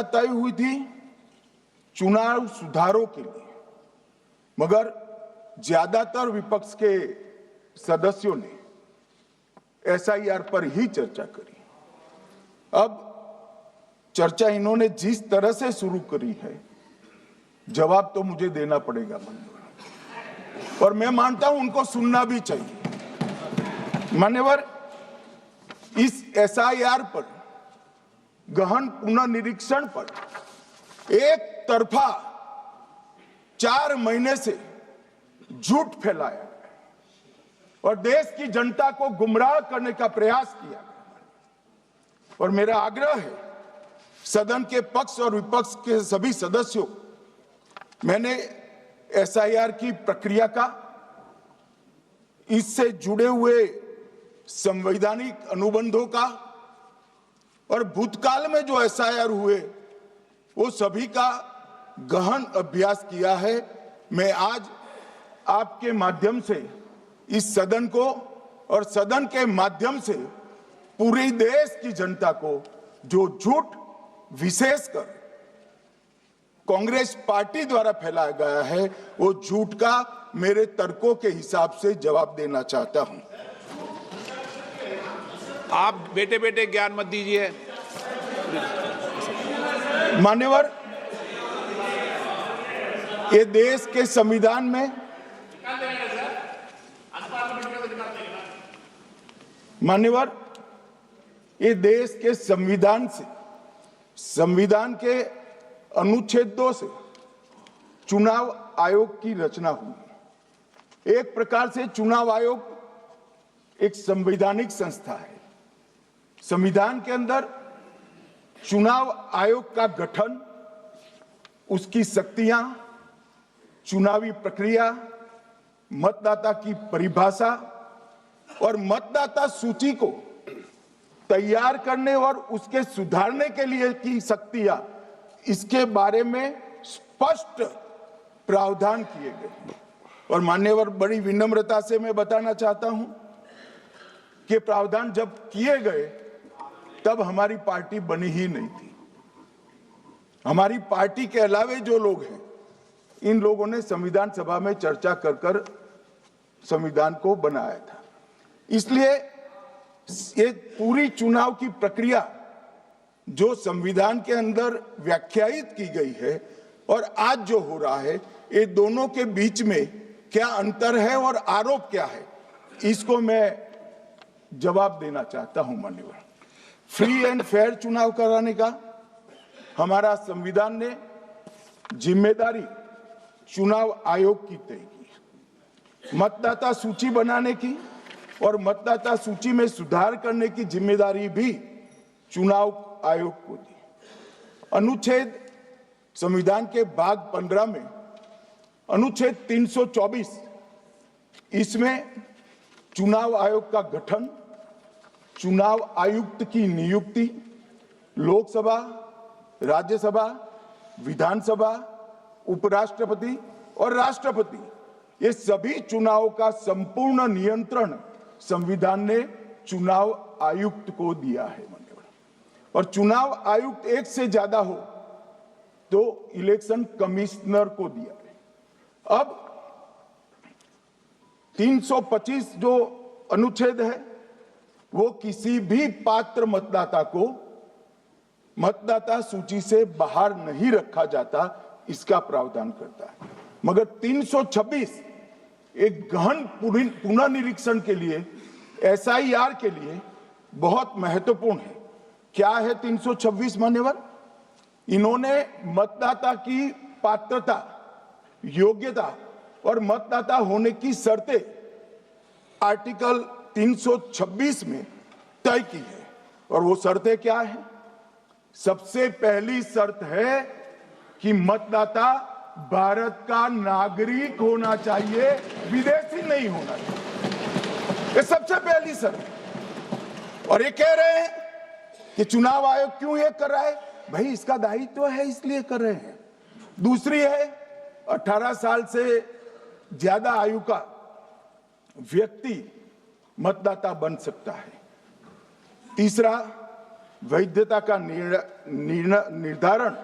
तय हुई थी चुनाव सुधारों के लिए, मगर ज्यादातर विपक्ष के सदस्यों ने एसआईआर पर ही चर्चा करी। अब चर्चा इन्होंने जिस तरह से शुरू करी है, जवाब तो मुझे देना पड़ेगा मान्यवर, और मैं मानता हूं उनको सुनना भी चाहिए। मान्यवर, इस एसआईआर पर, गहन पुनर्निरीक्षण पर एक तरफा 4 महीने से झूठ फैलाया और देश की जनता को गुमराह करने का प्रयास किया। और मेरा आग्रह है सदन के पक्ष और विपक्ष के सभी सदस्यों, मैंने एसआईआर की प्रक्रिया का, इससे जुड़े हुए संवैधानिक अनुबंधों का और भूतकाल में जो एसआईआर हुए वो सभी का गहन अभ्यास किया है। मैं आज आपके माध्यम से इस सदन को और सदन के माध्यम से पूरे देश की जनता को जो झूठ विशेषकर कांग्रेस पार्टी द्वारा फैलाया गया है, वो झूठ का मेरे तर्कों के हिसाब से जवाब देना चाहता हूं। आप बेटे बेटे ज्ञान मत दीजिए। मान्यवर, ये देश के संविधान में, मान्यवर, ये देश के संविधान से, संविधान के अनुच्छेदों से चुनाव आयोग की रचना हुई। एक प्रकार से चुनाव आयोग एक संवैधानिक संस्था है। संविधान के अंदर चुनाव आयोग का गठन, उसकी शक्तियां, चुनावी प्रक्रिया, मतदाता की परिभाषा और मतदाता सूची को तैयार करने और उसके सुधारने के लिए की शक्तियां, इसके बारे में स्पष्ट प्रावधान किए गए। और मान्यवर, बड़ी विनम्रता से मैं बताना चाहता हूं कि प्रावधान जब किए गए तब हमारी पार्टी बनी ही नहीं थी। हमारी पार्टी के अलावे जो लोग हैं, इन लोगों ने संविधान सभा में चर्चा कर संविधान को बनाया था। इसलिए ये पूरी चुनाव की प्रक्रिया जो संविधान के अंदर व्याख्यायित की गई है और आज जो हो रहा है, ये दोनों के बीच में क्या अंतर है और आरोप क्या है, इसको मैं जवाब देना चाहता हूं। मान्यवर, फ्री एंड फेयर चुनाव कराने का हमारा संविधान ने जिम्मेदारी चुनाव आयोग की तय की। मतदाता सूची बनाने की और मतदाता सूची में सुधार करने की जिम्मेदारी भी चुनाव आयोग को दी। अनुच्छेद, संविधान के भाग 15 में अनुच्छेद 324, इसमें चुनाव आयोग का गठन, चुनाव आयुक्त की नियुक्ति, लोकसभा, राज्यसभा, विधानसभा, उपराष्ट्रपति और राष्ट्रपति, ये सभी चुनाव का संपूर्ण नियंत्रण संविधान ने चुनाव आयुक्त को दिया है। और चुनाव आयुक्त एक से ज्यादा हो तो इलेक्शन कमिश्नर को दिया है। अब 325 जो अनुच्छेद है, वो किसी भी पात्र मतदाता को मतदाता सूची से बाहर नहीं रखा जाता, इसका प्रावधान करता है। मगर 326 एक गहन पुनर्निरीक्षण के लिए, एसआईआर के लिए बहुत महत्वपूर्ण है। क्या है 326 मान्यवर? इन्होंने मतदाता की पात्रता, योग्यता और मतदाता होने की शर्तें आर्टिकल 326 में तय की है। और वो शर्तें क्या है? सबसे पहली शर्त है कि मतदाता भारत का नागरिक होना चाहिए, विदेशी नहीं होना चाहिए। ये सबसे पहली शर्त है। और ये कह रहे हैं कि चुनाव आयोग क्यों ये कर रहा है? भाई, इसका दायित्व है, इसलिए कर रहे हैं। दूसरी है, 18 साल से ज्यादा आयु का व्यक्ति मतदाता बन सकता है। तीसरा, वैधता का निर्धारण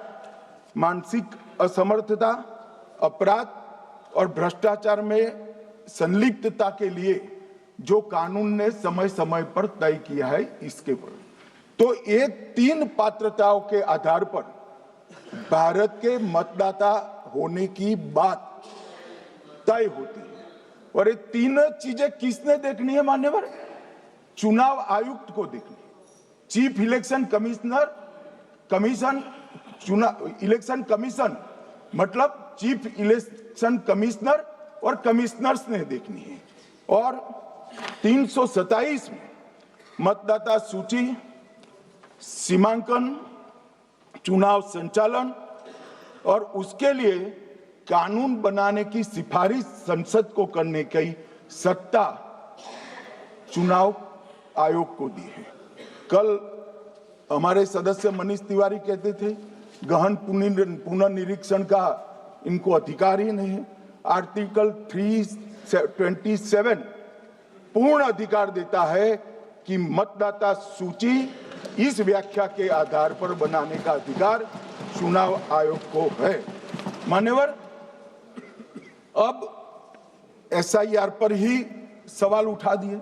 मानसिक असमर्थता, अपराध और भ्रष्टाचार में संलिप्तता के लिए जो कानून ने समय समय पर तय किया है इसके पर। तो ये 3 पात्रताओं के आधार पर भारत के मतदाता होने की बात तय होती है। और ये 3 चीजें किसने देखनी है मान्यवर? चुनाव आयुक्त को देखनी है। चीफ इलेक्शन इलेक्शन कमीशन मतलब चीफ इलेक्शन कमिश्नर और कमिश्नर्स ने देखनी है। और 327 में मतदाता सूची, सीमांकन, चुनाव संचालन और उसके लिए कानून बनाने की सिफारिश संसद को करने की सत्ता चुनाव आयोग को दी है। कल हमारे सदस्य मनीष तिवारी कहते थे गहन पुनर्निरीक्षण का इनको अधिकार ही नहीं है। आर्टिकल 327 पूर्ण अधिकार देता है कि मतदाता सूची इस व्याख्या के आधार पर बनाने का अधिकार चुनाव आयोग को है। मान्यवर, अब SIR पर ही सवाल उठा दिए।